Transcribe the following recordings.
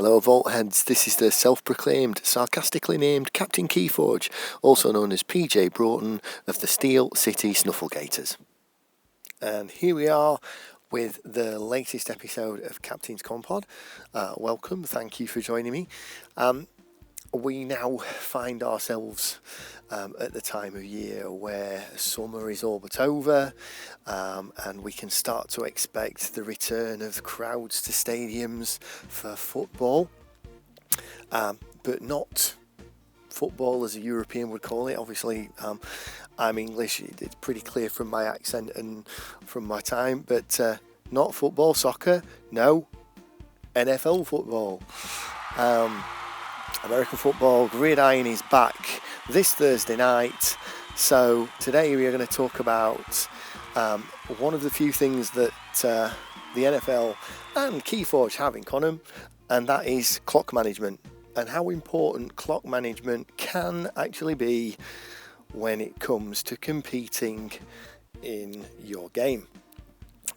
Hello Vaultheads, this is the self-proclaimed, sarcastically named Captain KeyForge, also known as PJ Broughton of the Steel City Snufflegators. And here we are with the latest episode of Captain's Commpod. Welcome, thank you for joining me. We now find ourselves at the time of year where summer is all but over, and we can start to expect the return of crowds to stadiums for football, but not football as a European would call it. Obviously, I'm English, it's pretty clear from my accent and from my time, but not football, soccer, no, NFL football. American football, Gridiron is back this Thursday night. So today we are going to talk about one of the few things that the NFL and KeyForge have in common, and that is clock management, and how important clock management can actually be when it comes to competing in your game.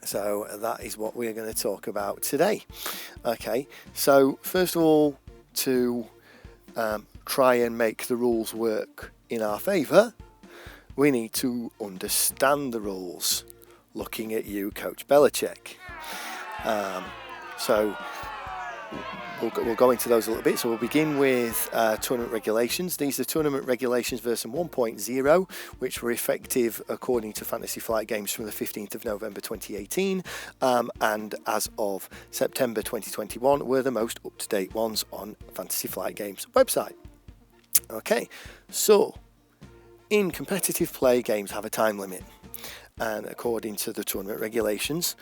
So that is what we're going to talk about today. Okay, so first of all, to try and make the rules work in our favour, we need to understand the rules. Looking at you, Coach Belichick. So we'll go into those a little bit. So we'll begin with tournament regulations. These are tournament regulations version 1.0, which were effective according to Fantasy Flight Games from the 15th of November 2018, and as of September 2021 were the most up-to-date ones on Fantasy Flight Games website. Okay, so in competitive play, games have a time limit, and according to the tournament regulations,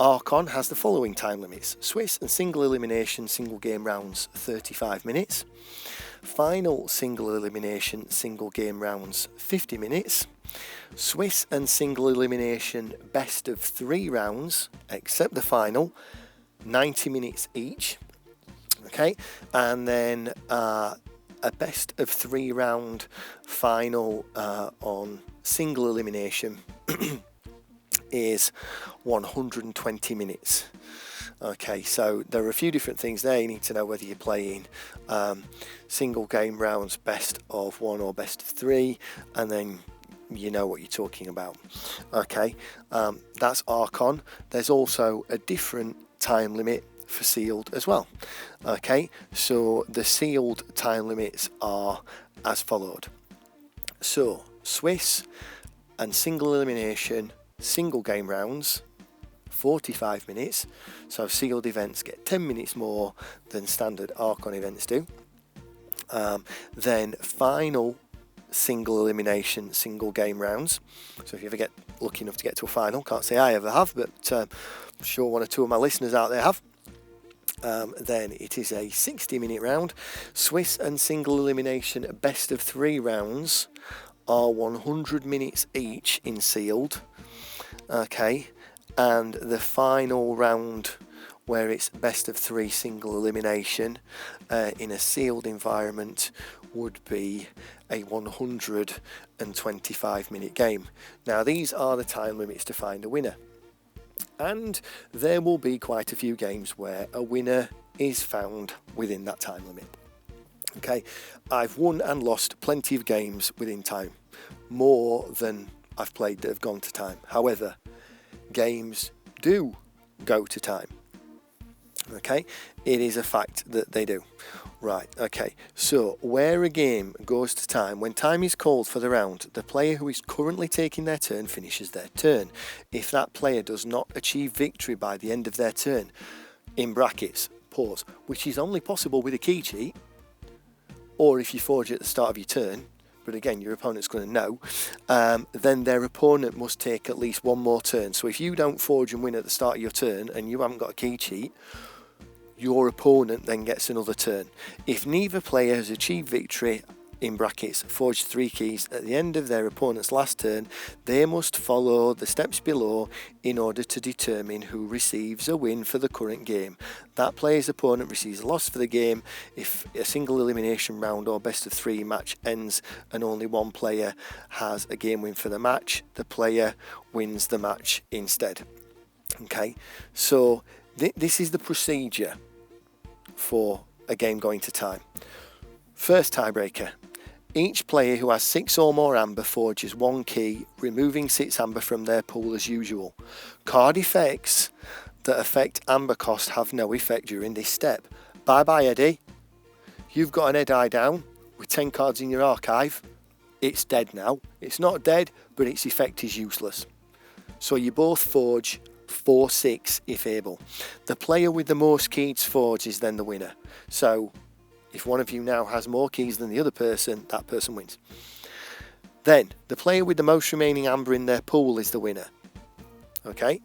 Archon has the following time limits: Swiss and single elimination single game rounds 35 minutes, final single elimination single game rounds 50 minutes, Swiss and single elimination best of 3 rounds except the final 90 minutes each. Okay, and then a best of 3 round final on single elimination is 120 minutes. Okay, so there are a few different things there. You need to know whether you're playing single game rounds, best of 1 or best of 3, and then you know what you're talking about. Okay, that's Archon. There's also a different time limit for sealed as well. Okay, so the sealed time limits are as followed. So Swiss and single elimination single game rounds 45 minutes, so sealed events get 10 minutes more than standard Archon events do. Then final single elimination single game rounds, so if you ever get lucky enough to get to a final, can't say I ever have, but I'm sure one or two of my listeners out there have, then it is a 60-minute round. Swiss and single elimination best of 3 rounds are 100 minutes each in sealed. Okay, and the final round, where it's best of 3 single elimination in a sealed environment, would be a 125-minute game. Now these are the time limits to find a winner, and there will be quite a few games where a winner is found within that time limit. Okay, I've won and lost plenty of games within time, more than I've played that have gone to time. However, games do go to time. Okay, it is a fact that they do. Right, okay, so where a game goes to time, when time is called for the round, the player who is currently taking their turn finishes their turn. If that player does not achieve victory by the end of their turn, in brackets, pause, which is only possible with a key cheat, or if you forge at the start of your turn, but again your opponent's going to know, then their opponent must take at least one more turn. So if you don't forge and win at the start of your turn and you haven't got a key cheat, your opponent then gets another turn. If neither player has achieved victory, in brackets, forged 3 keys at the end of their opponent's last turn, they must follow the steps below in order to determine who receives a win for the current game. That player's opponent receives a loss for the game if a single elimination round or best of 3 match ends and only one player has a game win for the match. The player wins the match instead. Okay, so this is the procedure for a game going to time. First tiebreaker. Each player who has 6 or more amber forges 1 key, removing 6 amber from their pool as usual. Card effects that affect amber cost have no effect during this step. Bye bye, Eddie. You've got an Eddie down with 10 cards in your archive. It's dead now. It's not dead, but its effect is useless. So you both forge 4/6 if able. The player with the most keys forge is then the winner. So if one of you now has more keys than the other person, that person wins. Then the player with the most remaining amber in their pool is the winner. Okay?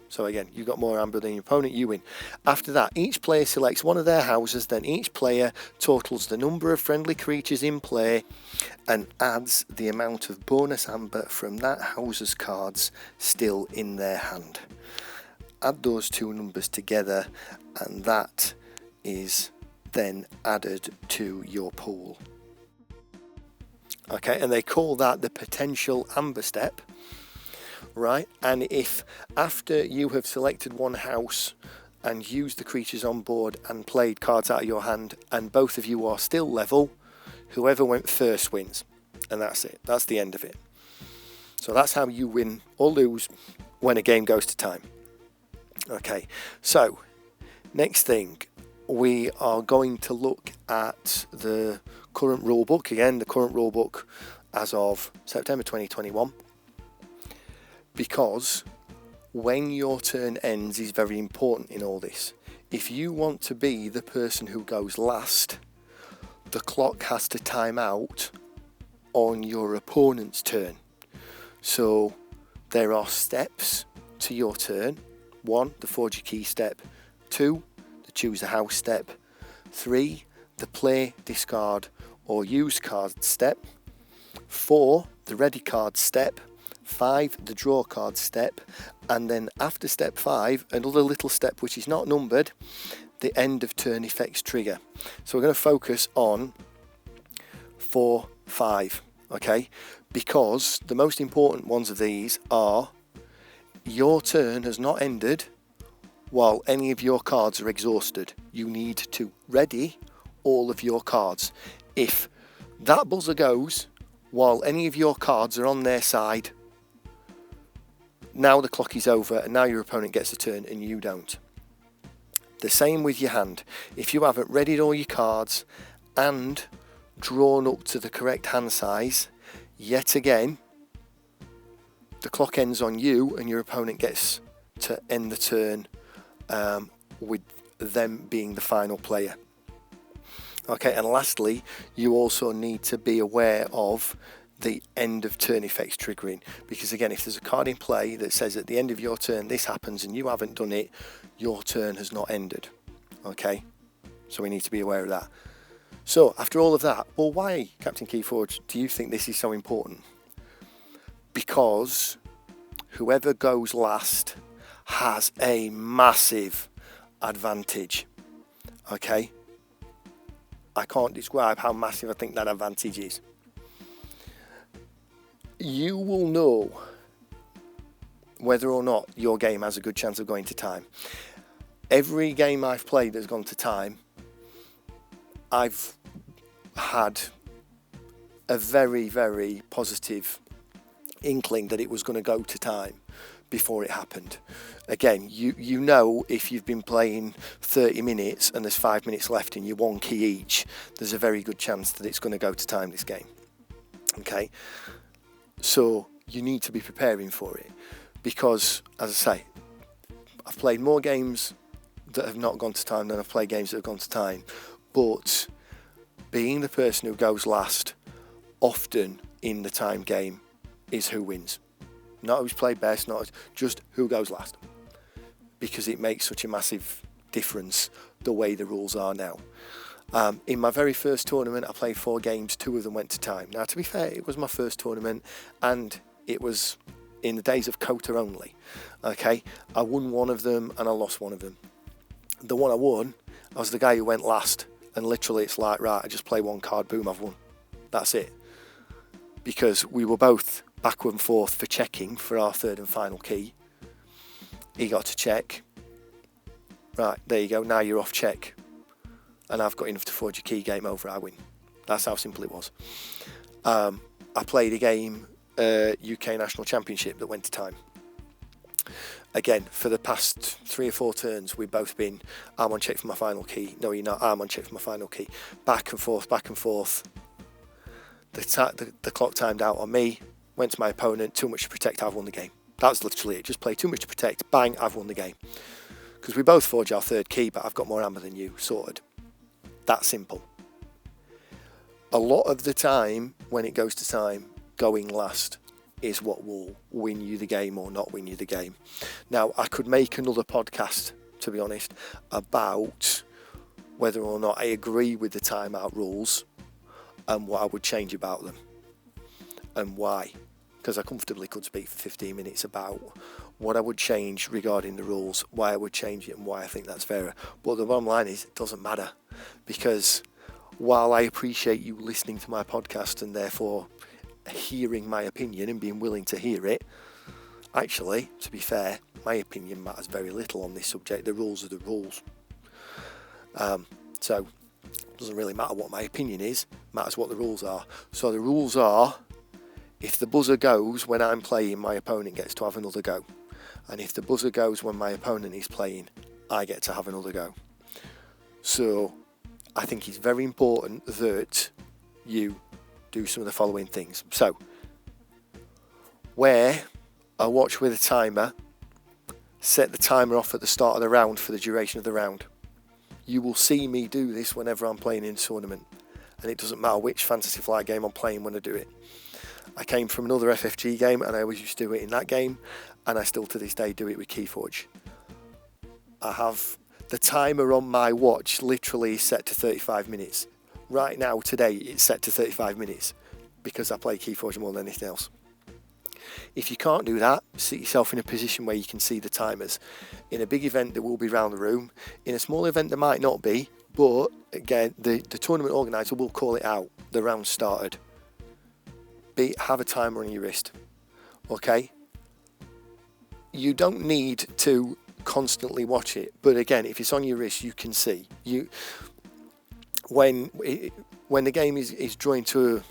So again, you've got more amber than your opponent, you win. After that, each player selects one of their houses, then each player totals the number of friendly creatures in play and adds the amount of bonus amber from that house's cards still in their hand. Add those two numbers together and that is then added to your pool. Okay, and they call that the potential amber step. Right, and if after you have selected one house and used the creatures on board and played cards out of your hand and both of you are still level, whoever went first wins, and that's it, that's the end of it. So that's how you win or lose when a game goes to time. Okay, so next thing, we are going to look at the current rulebook. Again, the current rulebook as of September 2021. Because when your turn ends is very important in all this. If you want to be the person who goes last, the clock has to time out on your opponent's turn. So there are steps to your turn. 1, the forge a key step. 2, the choose a house step. 3, the play, discard or use card step. 4, the ready card step. 5, the draw card step, and then after step 5, another little step which is not numbered, the end of turn effects trigger. So we're going to focus on 4, 5, okay? Because the most important ones of these are your turn has not ended while any of your cards are exhausted. You need to ready all of your cards. If that buzzer goes while any of your cards are on their side, now the clock is over and now your opponent gets a turn and you don't. The same with your hand. If you haven't readied all your cards and drawn up to the correct hand size, yet again, the clock ends on you and your opponent gets to end the turn with them being the final player. Okay, and lastly, you also need to be aware of the end of turn effects triggering, because again, if there's a card in play that says at the end of your turn this happens and you haven't done it, your turn has not ended. Okay, so we need to be aware of that. So after all of that, well, why, Captain KeyForge, do you think this is so important? Because whoever goes last has a massive advantage. Okay, I can't describe how massive I think that advantage is. You will know whether or not your game has a good chance of going to time. Every game I've played that's gone to time, I've had a very, very positive inkling that it was going to go to time before it happened. Again, you know, if you've been playing 30 minutes and there's 5 minutes left and you're 1 key each, there's a very good chance that it's going to go to time this game. Okay? So you need to be preparing for it, because, as I say, I've played more games that have not gone to time than I've played games that have gone to time. But being the person who goes last often in the time game is who wins. Not who's played best, not just who goes last. Because it makes such a massive difference the way the rules are now. In my very first tournament, I played 4 games, 2 of them went to time. Now, to be fair, it was my first tournament, and it was in the days of Kota only. Okay, I won 1 of them, and I lost 1 of them. The one I won, I was the guy who went last, and literally it's like, right, I just play 1 card, boom, I've won. That's it. Because we were both backward and forth for checking for our 3rd and final key. He got to check. Right, there you go, now you're off check. and I've got enough to forge a key, game over, I win. That's how simple it was. I played a game, UK National Championship, that went to time. Again, for the past 3 or 4 turns, we've both been, I'm on check for my final key. No, you're not. I'm on check for my final key. Back and forth, back and forth. The clock timed out on me, went to my opponent, too much to protect, I've won the game. That's literally it. Just play too much to protect, bang, I've won the game. Because we both forge our 3rd key, but I've got more ammo than you, sorted. That simple. A lot of the time, when it goes to time, going last is what will win you the game or not win you the game. Now, I could make another podcast, to be honest, about whether or not I agree with the timeout rules and what I would change about them and why. Because I comfortably could speak for 15 minutes about what I would change regarding the rules, why I would change it and why I think that's fairer. But the bottom line is, it doesn't matter. Because while I appreciate you listening to my podcast and therefore hearing my opinion and being willing to hear it, actually, to be fair, my opinion matters very little on this subject. The rules are the rules. So it doesn't really matter what my opinion is, it matters what the rules are. So the rules are, if the buzzer goes when I'm playing, my opponent gets to have another go. And if the buzzer goes when my opponent is playing, I get to have another go. So I think it's very important that you do some of the following things. So, wear a watch with a timer. Set the timer off at the start of the round for the duration of the round. You will see me do this whenever I'm playing in a tournament. And it doesn't matter which Fantasy Flight game I'm playing when I do it. I came from another FFG game and I always used to do it in that game. And I still to this day do it with KeyForge. I have the timer on my watch literally set to 35 minutes. Right now, today, it's set to 35 minutes because I play KeyForge more than anything else. If you can't do that, sit yourself in a position where you can see the timers. In a big event, there will be round the room. In a small event, there might not be, but again, the tournament organiser will call it out. The round started. Have a timer on your wrist, okay? You don't need to constantly watch it, but again, if it's on your wrist, you can see. When the game is drawing to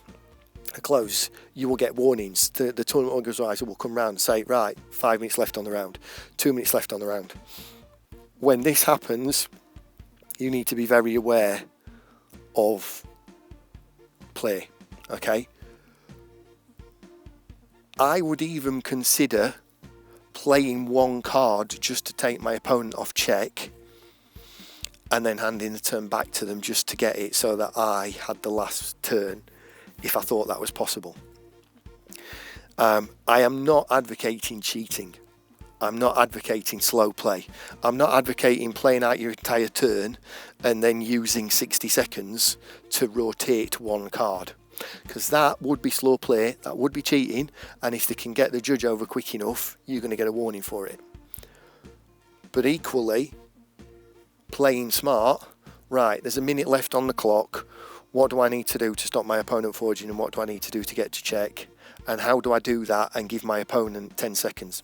a close, you will get warnings. The tournament organiser will come round and say, right, 5 minutes left on the round, 2 minutes left on the round. When this happens, you need to be very aware of play, okay? I would even consider playing one card just to take my opponent off check and then handing the turn back to them just to get it so that I had the last turn if I thought that was possible. I am not advocating cheating. I'm not advocating slow play. I'm not advocating playing out your entire turn and then using 60 seconds to rotate one card. Because that would be slow play, that would be cheating, and if they can get the judge over quick enough, you're going to get a warning for it. But equally, playing smart, right, there's a minute left on the clock, what do I need to do to stop my opponent forging and what do I need to do to get to check, and how do I do that and give my opponent 10 seconds?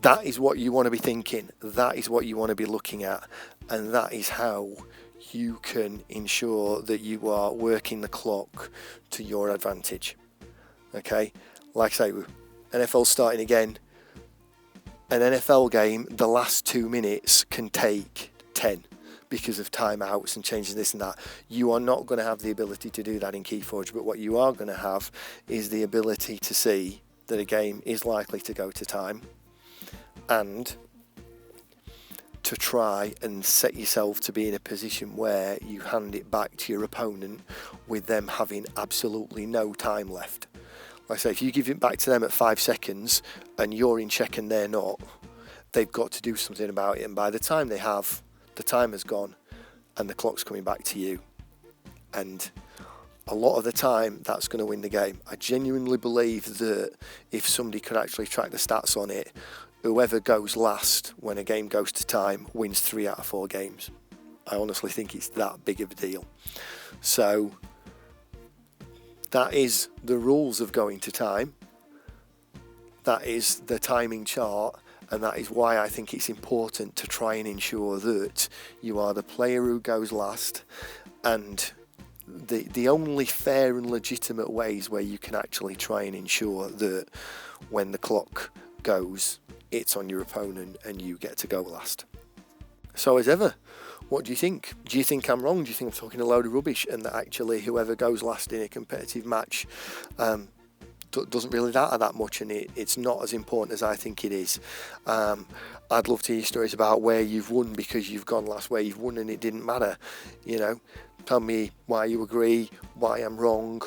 That is what you want to be thinking, that is what you want to be looking at, and that is how you can ensure that you are working the clock to your advantage. Okay, like I say, NFL starting again. An NFL game, the last 2 minutes can take 10 because of timeouts and changes this and that. You are not going to have the ability to do that in KeyForge, but what you are going to have is the ability to see that a game is likely to go to time and to try and set yourself to be in a position where you hand it back to your opponent with them having absolutely no time left. Like I say, if you give it back to them at 5 seconds and you're in check and they're not, they've got to do something about it. And by the time they have, the timer's gone and the clock's coming back to you. And a lot of the time, that's going to win the game. I genuinely believe that if somebody could actually track the stats on it, whoever goes last when a game goes to time wins 3 out of 4 games. I honestly think it's that big of a deal. So that is the rules of going to time. That is the timing chart, and that is why I think it's important to try and ensure that you are the player who goes last, and the only fair and legitimate ways where you can actually try and ensure that when the clock goes, it's on your opponent and you get to go last. So as ever, what do you think? Do you think I'm wrong? Do you think I'm talking a load of rubbish, and that actually whoever goes last in a competitive match doesn't really matter that much, and it's not as important as I think it is? I'd love to hear stories about where you've won because you've gone last, where you've won and it didn't matter. Tell me why you agree, why I'm wrong.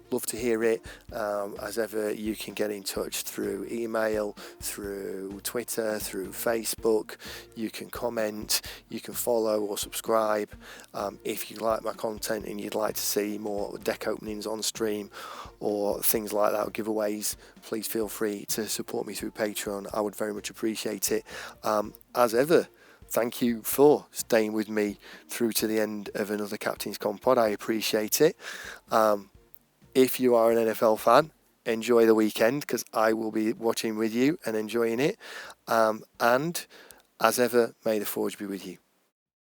Love to hear it. As ever, you can get in touch through email, through Twitter, through Facebook. You can comment, you can follow or subscribe. If you like my content and you'd like to see more deck openings on stream or things like that, or giveaways, please feel free to support me through Patreon. I would very much appreciate it. As ever, thank you for staying with me through to the end of another Captain's Commpod. I appreciate it. If you are an NFL fan, enjoy the weekend, because I will be watching with you and enjoying it. And as ever, may the Forge be with you.